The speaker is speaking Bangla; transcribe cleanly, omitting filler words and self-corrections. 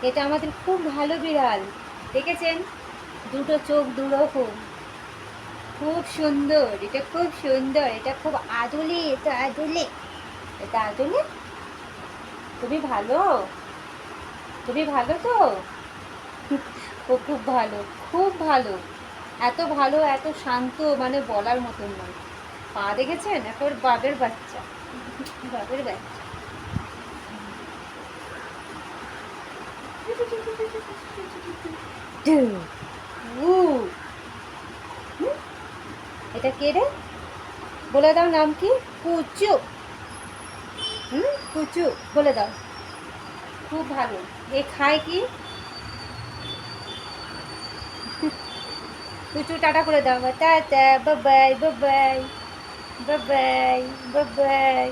এটা আমাদের খুব ভালো বিড়াল, দেখেছেন? দুটো চোখ দুরকম, খুব সুন্দর। এটা খুব সুন্দর, এটা খুব আদুলে, এটা আদুলে, এটা আদুলে। তুমি ভালো, তুমি ভালো তো? ও খুব ভালো, খুব ভালো। এত ভালো, এত শান্ত, মানে বলার মতন নয়। পা দেখেছেন? এখন বাবের বাচ্চা, বাবের বাচ্চা। উ, হুম, এটা কে রে? বলে দাও নাম কি? পুচু। হুম, পুচু বলে দাও। খুব ভালো। এ খায় কি? পুচু টাটা করে দাও, টাটা, বাবাই বাবাই, বাবাই বাবাই।